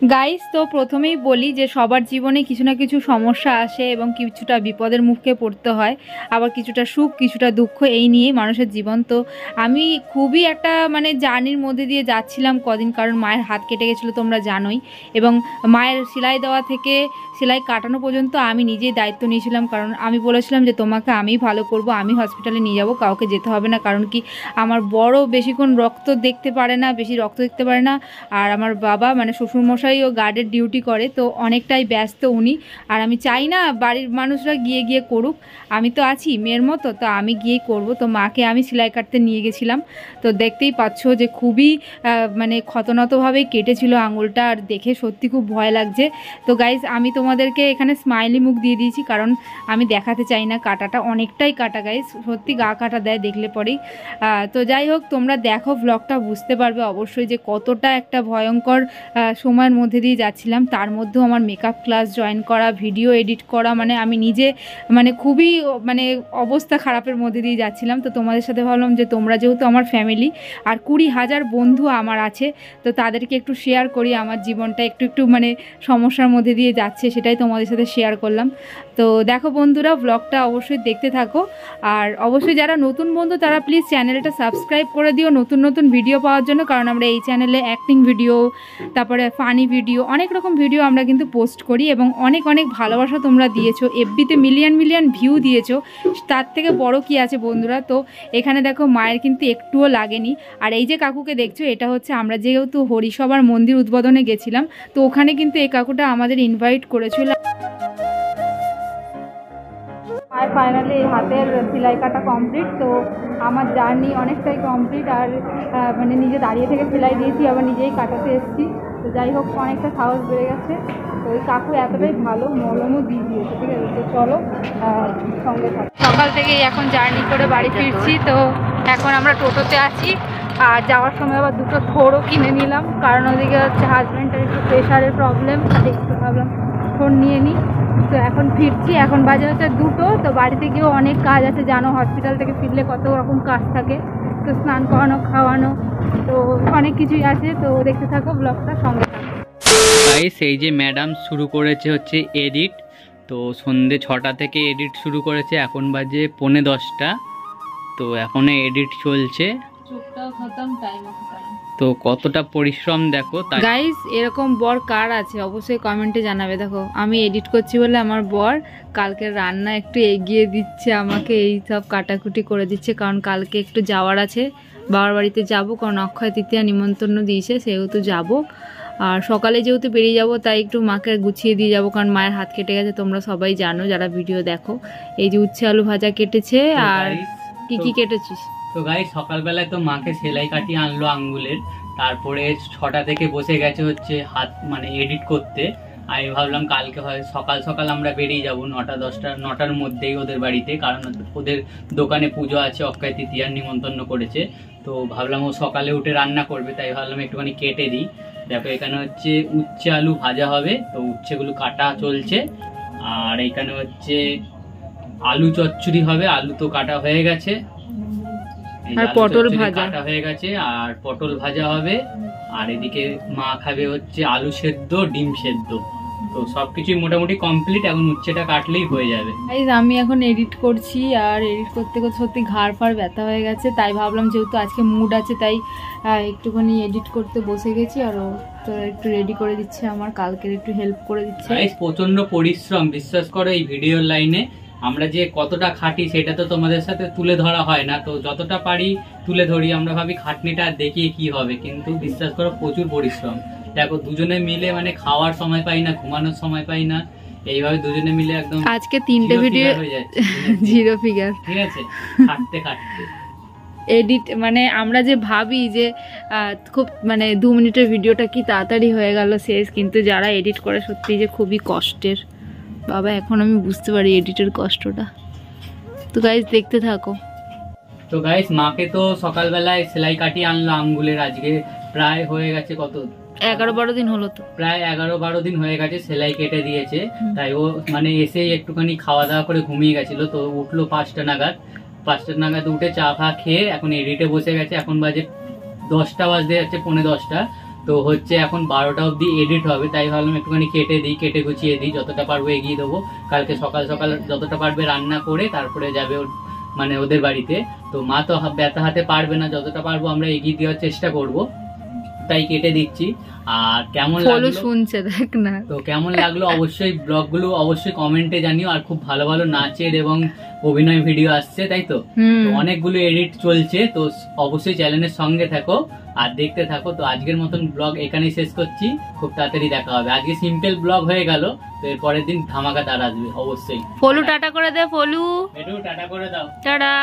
Guys, তো প্রথমেই বলি যে সবার জীবনে কিছু না কিছু সমস্যা আসে এবং কিছুটা বিপদের মুখে পড়তে হয়, আবার কিছুটা সুখ কিছুটা দুঃখ, এই নিয়েই মানুষের জীবন। তো আমি খুবই একটা জার্নির মধ্যে দিয়ে যাচ্ছিলাম কদিন, কারণ মায়ের হাত কেটে গেছিলো তোমরা জানোই, এবং মায়ের সেলাই দেওয়া থেকে সেলাই কাটানো পর্যন্ত আমি নিজেই দায়িত্ব নিয়েছিলাম, কারণ আমি বলেছিলাম যে তোমাকে আমিই ভালো করব, আমি হসপিটালে নিয়ে যাব, কাউকে যেতে হবে না। কারণ কি, আমার বড় বেশিক্ষণ রক্ত দেখতে পারে না, বেশি রক্ত দেখতে পারে না, আর আমার বাবা শ্বশুরমশাই ও গার্ডের ডিউটি করে, তো অনেকটাই ব্যস্ত উনি। আর আমি চাই না বাড়ির মানুষরা গিয়ে গিয়ে করুক, আমি তো আছি মেয়ের মতো, তো আমি গিয়েই করব। তো মাকে আমি সেলাই কাটতে নিয়ে গেছিলাম, তো দেখতেই পাচ্ছ যে খুবই ক্ষতনতভাবেই কেটেছিল আঙুলটা, আর দেখে সত্যি খুব ভয় লাগছে। তো গাইজ, আমি তোমাদেরকে এখানে স্মাইলি মুখ দিয়ে দিয়েছি, কারণ আমি দেখাতে চাই না কাটাটা, অনেকটাই কাটা গাইজ, সত্যি গা কাটা দেয় দেখলে পরেই। তো যাই হোক, তোমরা দেখো ব্লগটা, বুঝতে পারবে অবশ্যই যে কতটা একটা ভয়ঙ্কর সময়ের মধ্যে দিয়ে যাচ্ছিলাম। তার মধ্যেও আমার মেকআপ ক্লাস জয়েন করা, ভিডিও এডিট করা, আমি নিজে খুবই অবস্থা খারাপের মধ্যে দিয়ে যাচ্ছিলাম। তো তোমাদের সাথে ভাবলাম যে তোমরা যেহেতু আমার ফ্যামিলি, আর 20,000 বন্ধু আমার আছে, তো তাদেরকে একটু শেয়ার করি আমার জীবনটা একটু সমস্যার মধ্যে দিয়ে যাচ্ছে, সেটাই তোমাদের সাথে শেয়ার করলাম। তো দেখো বন্ধুরা, ব্লগটা অবশ্যই দেখতে থাকো, আর অবশ্যই যারা নতুন বন্ধু তারা প্লিজ চ্যানেলটা সাবস্ক্রাইব করে দিও নতুন নতুন ভিডিও পাওয়ার জন্য, কারণ আমরা এই চ্যানেলে অ্যাক্টিং ভিডিও, তারপরে ফানি ভিডিও, অনেক রকম ভিডিও আমরা কিন্তু পোস্ট করি, এবং অনেক অনেক ভালোবাসা তোমরা দিয়েছো, এফবিতে মিলিয়ন মিলিয়ন ভিউ দিয়েছো, তার থেকে বড় কি আছে বন্ধুরা। তো এখানে দেখো মায়ের কিন্তু একটুও লাগেনি। আর এই যে কাকুকে দেখছো, এটা হচ্ছে আমরা যেহেতু হরিসভার মন্দির উদ্বোধনে গেছিলাম, তো ওখানে কিন্তু এই কাকুটা আমাদের ইনভাইট করেছিল। আর ফাইনালি হাতের সেলাই কাটা কমপ্লিট, তো আমার জার্নি অনেকটাই কমপ্লিট, আর নিজে দাঁড়িয়ে থেকে সেলাই দিয়েছি, আবার নিজেই কাটাতে এসেছি। তো যাই হোক, অনেকটা সাহস বেড়ে গেছে। তো ওই কাকু এতটাই ভালো, মলমও দিয়ে দিয়েছে, ঠিক আছে। তো চলো সঙ্গে থাকো। সকাল থেকেই এখন জার্নি করে বাড়ি ফিরছি, তো এখন আমরা টোটোতে আছি, আর যাওয়ার সময় আবার দুটো থোড়ও কিনে নিলাম, কারণ ওদিকে হচ্ছে হাজব্যান্ডের একটু প্রেশারের প্রবলেম, তাই একটু ভাবলাম ফোন নিয়ে নিই। তো এখন ফিরছি, এখন বাজে হচ্ছে 2টো। তো বাড়িতে গিয়েও অনেক কাজ আছে, জানো হসপিটাল থেকে ফিরলে কত রকম কাজ থাকে, তো স্নান করানো, খাওয়ানো, তো অনেক কিছুই আছে। তো দেখতে থাকো ব্লগটা, সঙ্গে থাকো। গাইস, এই যে ম্যাডাম শুরু করেছে হচ্ছে এডিট, তো সন্ধ্যে 6টা থেকে এডিট শুরু করেছে, এখন বাজে 9:45। তো এখনো এডিট চলছে, তো কতটা পরিশ্রম দেখো। গাইস, এরকম বর কার আছে অবশ্যই কমেন্টে জানাবে। দেখো, আমি এডিট করছি বলে আমার বর কালকে রান্না একটু এগিয়ে দিচ্ছে, আমাকে এই সব কাটাকুটি করে দিচ্ছে, কারণ কালকে একটু যাওয়ার আছে, বাবার বাড়িতে যাব, কারণ অক্ষয় তৃতীয়া নিমন্ত্রণ দিয়েছে, সেহেতু যাব। আর সকালে যেহেতু বেরিয়ে যাব, তাই একটু মাকে গুছিয়ে দিয়ে যাব, কারণ মায়ের হাত কেটে গেছে, তোমরা সবাই জানো যারা ভিডিও দেখো। এই যে উচ্ছে আলু ভাজা কেটেছে, আর কি কেটেছিস? তো গাইস, সকালবেলায় তো মাকে সেলাই কাটিয়ে আনলো আঙ্গুলের, তারপরে 6টা থেকে বসে গেছে হচ্ছে হাত এডিট করতে। আমি ভাবলাম কালকে হয় সকাল সকাল আমরা বেরিয়ে যাব 9টার মধ্যেই ওদের বাড়িতে, কারণ ওদের দোকানে পুজো আছে, অক্ষয় তৃতীয়ার নিমন্ত্রণ করেছে। তো ভাবলাম ও সকালে উঠে রান্না করবে, তাই ভাবলাম একটুখানি কেটে দিই। দেখো, এখানে হচ্ছে উচ্ছে আলু ভাজা হবে, তো উচ্ছেগুলো কাটা চলছে। আর এখানে হচ্ছে আলু চচ্চড়ি হবে, আলু তো কাটা হয়ে গেছে, আর পটল ভাজা কাটা হয়ে গেছে, আর পটল ভাজা হবে। আর এদিকে মা খাবে হচ্ছে আলু সেদ্ধ, ডিম সেদ্ধ। তো সবকিছুই মোটামুটি কমপ্লিট, এখন উচ্ছেটা কাটলেই হয়ে যাবে। আমি এখন এডিট করছি, আর এডিট করতে করতে সত্যি ঘাড় ফাড় ব্যথা হয়ে গেছে, তাই ভাবলাম যেহেতু আজকে মুড আছে, তাই একটুখানি এডিট করতে বসে গেছি। আর ও তো একটু রেডি করে দিচ্ছে, আমার কালকের একটু হেল্প করে দিচ্ছে। প্রচন্ড পরিশ্রম, বিশ্বাস করো, এই ভিডিওর লাইনে আমরা যে কতটা খাটি সেটা তো তোমাদের সাথে তুলে ধরা হয় না, তো যতটা পারি তুলে ধরি। আমরা ভাবি খাটনিটা দেখিয়ে কি হবে, কিন্তু বিশ্বাস করো প্রচুর পরিশ্রম। দেখো, দুজনে মিলে খাওয়ার সময় পাই না, ঘুমানোর সময় পাই না, এইভাবে দুজনে মিলে একদম আজকে 3টে ভিডিও হয়ে যাচ্ছে, 0 ফিগার, ঠিক আছে, খাটতে খাটতে এডিট আমরা যে ভাবি যে খুব 2 মিনিটের ভিডিওটা কি তাড়াতাড়ি হয়ে গেল শেষ, কিন্তু যারা এডিট করে সত্যি যে খুবই কষ্টের বাবা, এখন আমি বুঝতে পারি এডিটের কষ্টটা। তো গাইস, দেখতে থাকো। তো গাইস, মাকে তো সকালবেলায় সেলাই কাটিয়ে আনলো আঙ্গুলের, আজকে প্রায় হয়ে গেছে কত 11-12 দিন হলো, তো প্রায় 11-12 দিন হয়ে গেছে সেলাই কেটে দিয়েছে। তাই ও এসে একটুখানি খাওয়া দাওয়া করে ঘুমিয়ে গেছিল, তো উঠলো 5টা নাগাদ উঠে চা ফা খেয়ে এখন এডিটে বসে গেছে। এখন বাজে 10টা বাজতে যাচ্ছে, 9:45। তো হচ্ছে এখন 12টা অবধি এডিট হবে, তাই ভাবলাম একটুখানি কেটে গুছিয়ে দিই, যতটা পারবো এগিয়ে দেবো। কালকে সকাল সকাল যতটা পারবে রান্না করে তারপরে যাবে মানে ওদের বাড়িতে। তো মা তো ব্যথা হাতে পারবে না, যতটা পারবো আমরা এগিয়ে দেওয়ার চেষ্টা করব, তাই কেটে দিচ্ছি। আর কেমন লাগলো শুনছে দেখ না, তো কেমন লাগলো অবশ্যই ব্লগগুলো অবশ্যই কমেন্টে জানিও। আর খুব ভালো ভালো নাচের এবং অভিনয় ভিডিও আসছে, তাই তো অনেকগুলো এডিট চলছে, তো অবশ্যই চ্যানেলের সঙ্গে থাকো আর দেখতে থাকো। তো আজকের মতন ব্লগ এখানেই শেষ করছি, খুব তাড়াতাড়ি দেখা হবে। আজকে সিম্পল ব্লগ হয়ে গেল, তো এর পরের দিন ধামাকাদার আসবে অবশ্যই। ফলু টাটা করে দে, ফলু একটু টাটা করে দাও। টাটা।